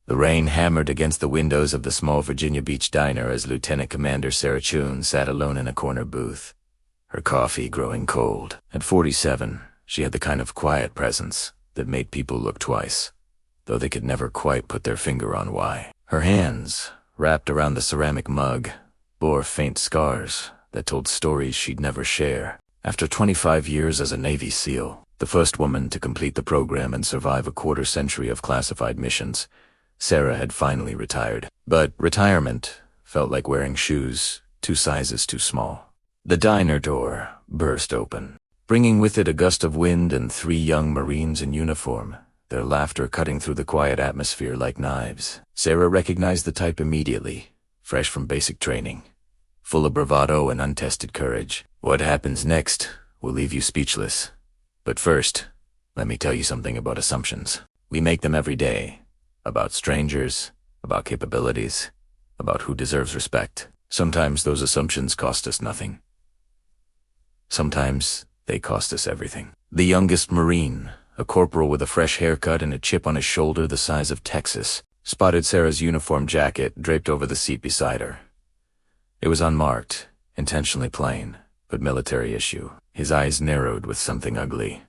The rain hammered against the windows of the small Virginia Beach diner as Lieutenant Commander Sarah Chun sat alone in a corner booth, her coffee growing cold. At 47, she had the kind of quiet presence that made people look twice, though they could never quite put their finger on why. Her hands, wrapped around the ceramic mug, bore faint scars that told stories she'd never share. After 25 years as a Navy SEAL, the first woman to complete the program and survive a quarter-century of classified missions, Sarah had finally retired. But retirement felt like wearing shoes 2 sizes too small. The diner door burst open, bringing with it a gust of wind and 3 young Marines in uniform, their laughter cutting through the quiet atmosphere like knives. Sarah recognized the type immediately, fresh from basic training, full of bravado and untested courage. What happens next will leave you speechless. But first, let me tell you something about assumptions. We make them every day. About strangers, about capabilities, about who deserves respect. Sometimes those assumptions cost us nothing. Sometimes they cost us everything. The youngest Marine, a corporal with a fresh haircut and a chip on his shoulder the size of Texas, spotted Sarah's uniform jacket draped over the seat beside her. It was unmarked, intentionally plain, but military issue. His eyes narrowed with something ugly.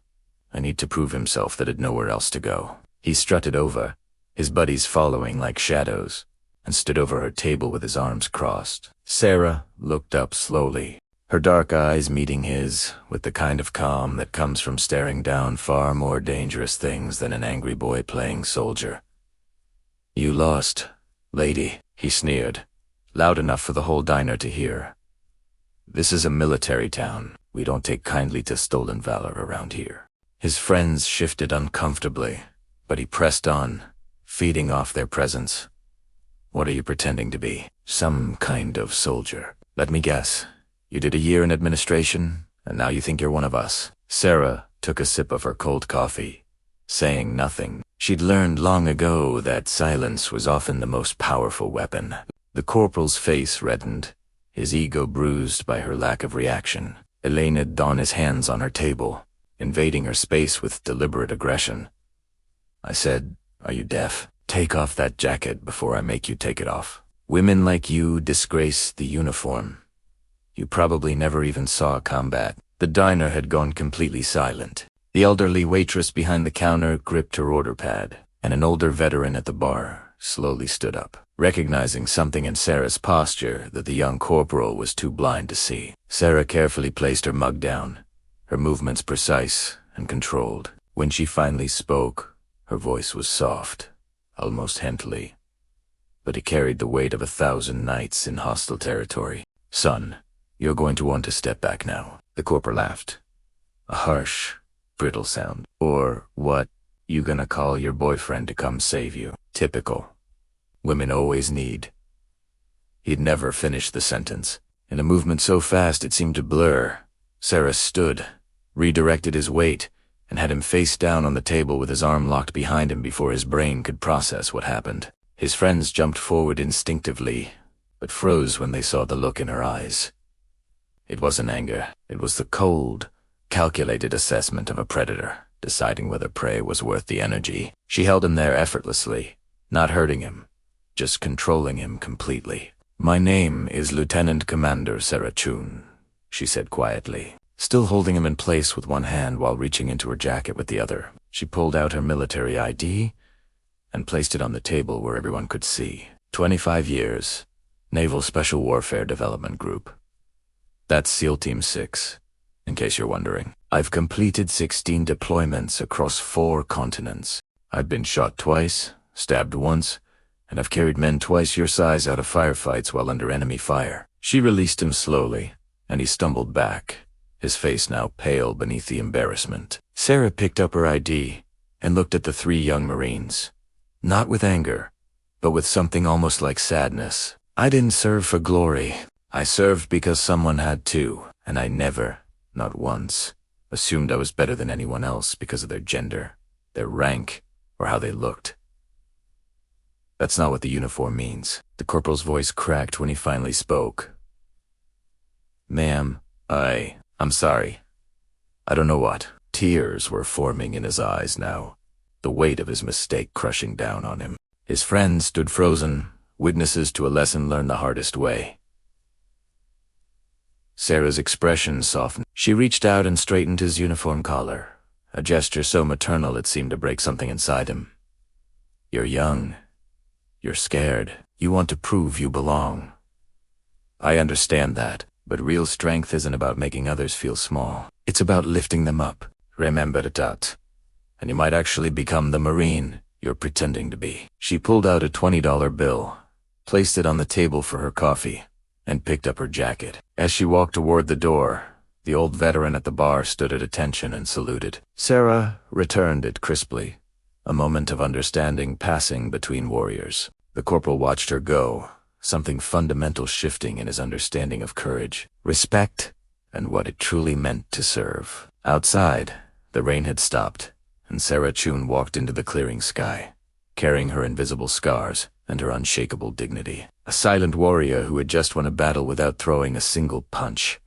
A need to prove himself that had nowhere else to go. He strutted over, his buddies following like shadows, and stood over her table with his arms crossed. Sarah looked up slowly, her dark eyes meeting his with the kind of calm that comes from staring down far more dangerous things than an angry boy playing soldier. "You lost, lady," he sneered, loud enough for the whole diner to hear. "This is a military town. We don't take kindly to stolen valor around here." His friends shifted uncomfortably, but he pressed on, feeding off their presence. "What are you pretending to be? Some kind of soldier? Let me guess. You did a year in administration, and now you think you're one of us." Sarah took a sip of her cold coffee, saying nothing. She'd learned long ago that silence was often the most powerful weapon. The corporal's face reddened, his ego bruised by her lack of reaction. Elaine had drawn his hands on her table, invading her space with deliberate aggression. "I said, are you deaf? Take off that jacket before I make you take it off. Women like you disgrace the uniform. You probably never even saw combat." The diner had gone completely silent. The elderly waitress behind the counter gripped her order pad, and an older veteran at the bar slowly stood up, recognizing something in Sarah's posture that the young corporal was too blind to see. Sarah carefully placed her mug down, her movements precise and controlled. When she finally spoke, her voice was soft, almost gently, but it carried the weight of 1,000 knights in hostile territory. "Son, you're going to want to step back now." The corporal laughed, a harsh, brittle sound. "Or what, you gonna call your boyfriend to come save you? Typical. Women always need." He'd never finished the sentence. In a movement so fast it seemed to blur, Sarah stood, redirected his weight, and had him face down on the table with his arm locked behind him before his brain could process what happened. His friends jumped forward instinctively, but froze when they saw the look in her eyes. It wasn't anger. It was the cold, calculated assessment of a predator, deciding whether prey was worth the energy. She held him there effortlessly, not hurting him, just controlling him completely. "My name is Lieutenant Commander Sarah Chun," she said quietly, still holding him in place with one hand while reaching into her jacket with the other. She pulled out her military ID and placed it on the table where everyone could see. 25 years, Naval Special Warfare Development Group. That's SEAL Team 6, in case you're wondering. I've completed 16 deployments across 4 continents. I've been shot twice, stabbed once, and I've carried men twice your size out of firefights while under enemy fire. She released him slowly, and he stumbled back, his face now pale beneath the embarrassment. Sarah picked up her ID and looked at the 3 young Marines. Not with anger, but with something almost like sadness. "I didn't serve for glory. I served because someone had to, and I never, not once, assumed I was better than anyone else because of their gender, their rank, or how they looked. That's not what the uniform means." The corporal's voice cracked when he finally spoke. "Ma'am, I'm sorry. I don't know what." Tears were forming in his eyes now, the weight of his mistake crushing down on him. His friends stood frozen, witnesses to a lesson learned the hardest way. Sarah's expression softened. She reached out and straightened his uniform collar, a gesture so maternal it seemed to break something inside him. "You're young. You're scared. You want to prove you belong. I understand that, but real strength isn't about making others feel small. It's about lifting them up. Remember that. And you might actually become the Marine you're pretending to be." She pulled out a $20 bill, placed it on the table for her coffee, and picked up her jacket. As she walked toward the door, the old veteran at the bar stood at attention and saluted. Sarah returned it crisply, a moment of understanding passing between warriors. The corporal watched her go, something fundamental shifting in his understanding of courage, respect, and what it truly meant to serve. Outside, the rain had stopped, and Sarah Chun walked into the clearing sky, carrying her invisible scars and her unshakable dignity. A silent warrior who had just won a battle without throwing a single punch.